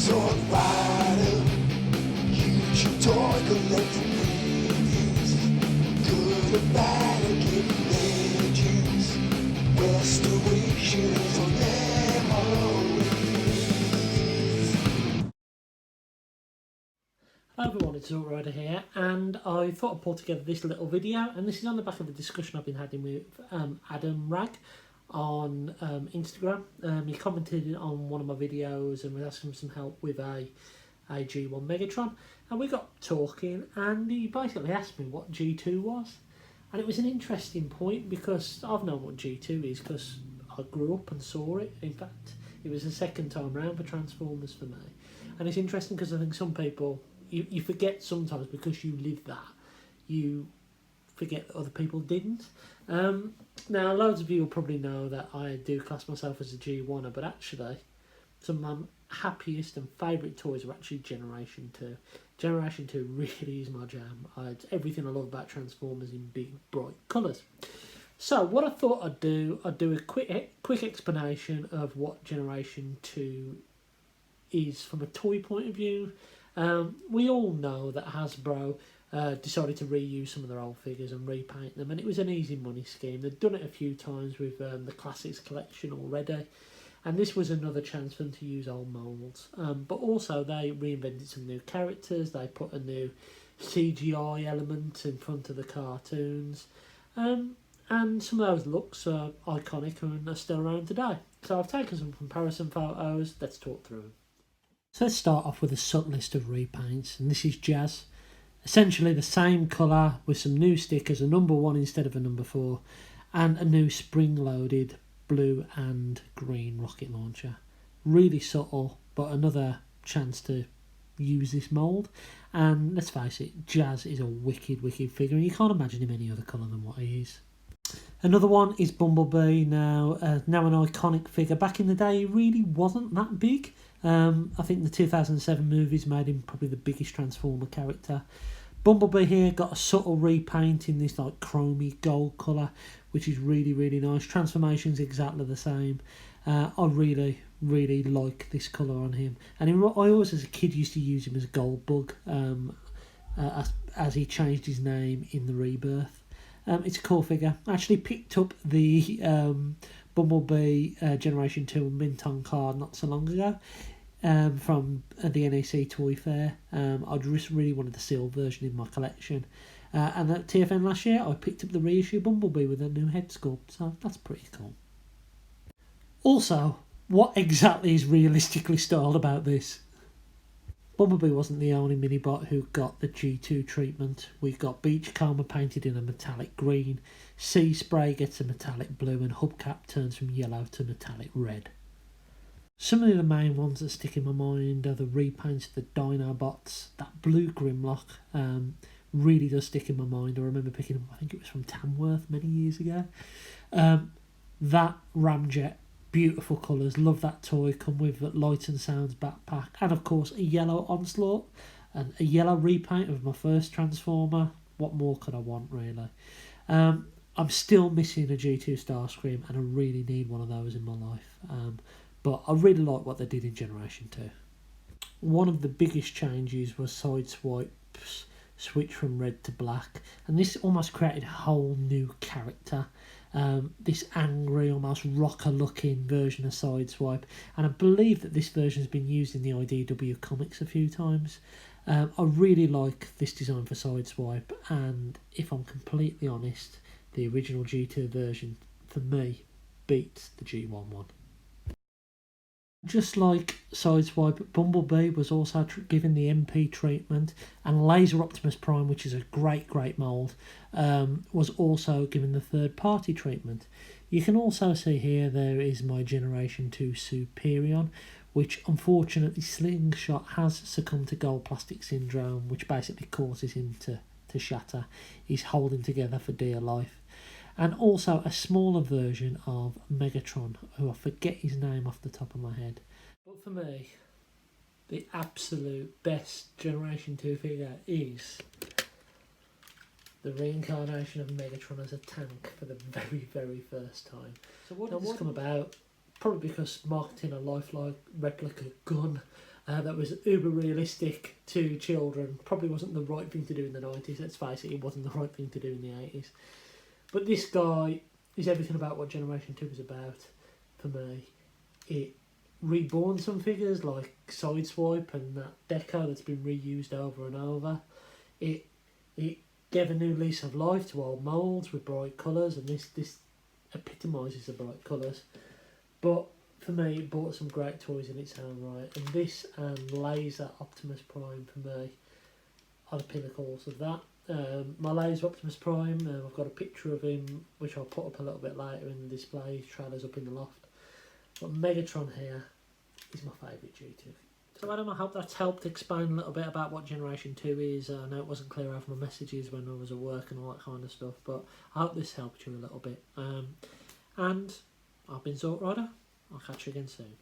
Sword fighter, huge toy collecting movies, good or bad or giving legends, restoration is on memories. Hello everyone, it's Alrider here, and I thought I'd pull together this little video, and this is on the back of a discussion I've been having with Adam Rag on Instagram. He commented on one of my videos and was asking for some help with a G1 Megatron, and we got talking, and he basically asked me what G2 was, and it was an interesting point because I've known what G2 is because I grew up and saw it. In fact, it was the second time round for Transformers for me, and it's interesting because I think some people, you forget sometimes because you live that, you forget that other people didn't. Now, loads of you will probably know that I do class myself as a G1er, but actually, some of my happiest and favourite toys are actually Generation 2. Generation 2 really is my jam. It's everything I love about Transformers in big, bright colours. So, what I thought I'd do a quick explanation of what Generation 2 is from a toy point of view. We all know that Hasbro decided to reuse some of their old figures and repaint them, and it was an easy money scheme. They'd done it a few times with the Classics collection already, and this was another chance for them to use old moulds. But also they reinvented some new characters, they put a new CGI element in front of the cartoons, and some of those looks are iconic and are still around today. So I've taken some comparison photos, let's talk through them. So let's start off with a subtlest of repaints, and this is Jazz. Essentially the same colour with some new stickers, a number 1 instead of a number 4, and a new spring-loaded blue and green rocket launcher. Really subtle, but another chance to use this mould. And let's face it, Jazz is a wicked figure, and you can't imagine him any other colour than what he is. Another one is Bumblebee, now an iconic figure. Back in the day, he really wasn't that big. I think the 2007 movies made him probably the biggest Transformer character. Bumblebee here got a subtle repaint in this like chromy gold colour, which is really nice. Transformation's exactly the same. I really like this colour on him. And I always, as a kid, used to use him as Goldbug, as he changed his name in the Rebirth. It's a cool figure. I actually picked up the Bumblebee Generation 2 Minton card not so long ago from the NEC Toy Fair. I just really wanted the sealed version in my collection. And at TFN last year, I picked up the reissue Bumblebee with a new head sculpt, so that's pretty cool. Also, what exactly is realistically styled about this? Bumblebee wasn't the only Minibot who got the G2 treatment. We've got Beachcomber painted in a metallic green, Sea Spray gets a metallic blue, and Hubcap turns from yellow to metallic red. Some of the main ones that stick in my mind are the repaints of the Dinobots. That blue Grimlock really does stick in my mind. I remember picking up, I think it was from Tamworth many years ago. That Ramjet, beautiful colours, love that toy. Come with a Light and Sounds backpack, and of course a yellow Onslaught and a yellow repaint of my first Transformer. What more could I want, really? I'm still missing a G2 Starscream, and I really need one of those in my life. But I really like what they did in Generation 2. One of the biggest changes was Sideswipe's switch from red to black, and this almost created a whole new character. This angry, almost rocker-looking version of Sideswipe, and I believe that this version has been used in the IDW comics a few times. I really like this design for Sideswipe, and if I'm completely honest, the original G2 version, for me, beats the G1 one. Just like Sideswipe, Bumblebee was also given the MP treatment, and Laser Optimus Prime, which is a great mould, was also given the third-party treatment. You can also see here there is my Generation 2 Superion, which unfortunately Slingshot has succumbed to gold plastic syndrome, which basically causes him to shatter. He's holding together for dear life. And also a smaller version of Megatron, who I forget his name off the top of my head. But for me, the absolute best Generation 2 figure is the reincarnation of Megatron as a tank for the very first time. So what did this come about? Probably because marketing a lifelike replica gun that was uber realistic to children. Probably wasn't the right thing to do in the 90s, let's face it, it wasn't the right thing to do in the 80s. But this guy is everything about what Generation 2 is about for me. It reborn some figures like Sideswipe and that deco that's been reused over and over. It gave a new lease of life to old moulds with bright colours, and this epitomises the bright colours. But for me, it brought some great toys in its own right, and this and Laser Optimus Prime for me are the pinnacles of that. My Laser Optimus Prime, I've got a picture of him which I'll put up a little bit later in the display. Trailer's up in the loft. But Megatron here is my favourite G2. So Adam, I hope that's helped explain a little bit about what Generation 2 is. I know it wasn't clear over my messages when I was at work and all that kind of stuff, but I hope this helped you a little bit. And I've been Zort Rider. I'll catch you again soon.